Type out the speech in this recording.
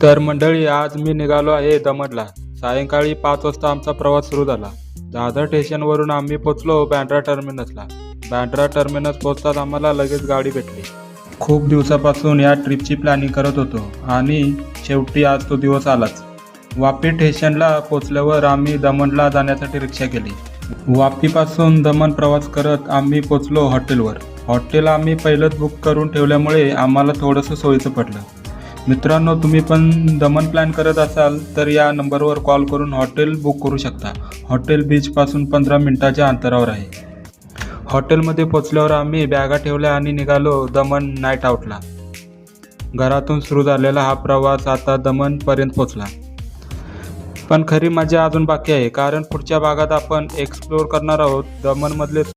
तर मंडळी, आज मी निघालो आहे दमणला. सायंकाळी 5 वाजता आमचा प्रवास सुरू झाला. दादर स्टेशनवरून आम्ही पोचलो बँड्रा टर्मिनसला. बँड्रा टर्मिनस पोचताच आम्हाला लगेच गाडी भेटली. खूप दिवसापासून या ट्रिपची प्लॅनिंग करत होतो आणि शेवटी आज तो दिवस आलाच. वापी स्टेशनला पोचल्यावर आम्ही दमणला जाण्यासाठी रिक्षा केली. वापीपासून दमण प्रवास करत आम्ही पोचलो हॉटेलवर. हॉटेल आम्ही पहिलंच बुक करून ठेवल्यामुळे आम्हाला थोडंसं सोयीचं पडलं. मित्रांनो, तुम्ही पण दमण प्लॅन करत असाल तर या नंबरवर कॉल करून हॉटेल बुक करू शकता. हॉटेल बीचपासून 15 मिनिटाच्या अंतरावर आहे. हॉटेलमध्ये पोचल्यावर आम्ही बॅगा ठेवल्या आणि निघालो दमण नाईट आउटला. घरातून सुरू झालेला हा प्रवास आता दमणपर्यंत पोचला. पण खरी मजा अजून बाकी आहे, कारण पुढच्या भागात आपण एक्सप्लोअर करणार आहोत दमणमधले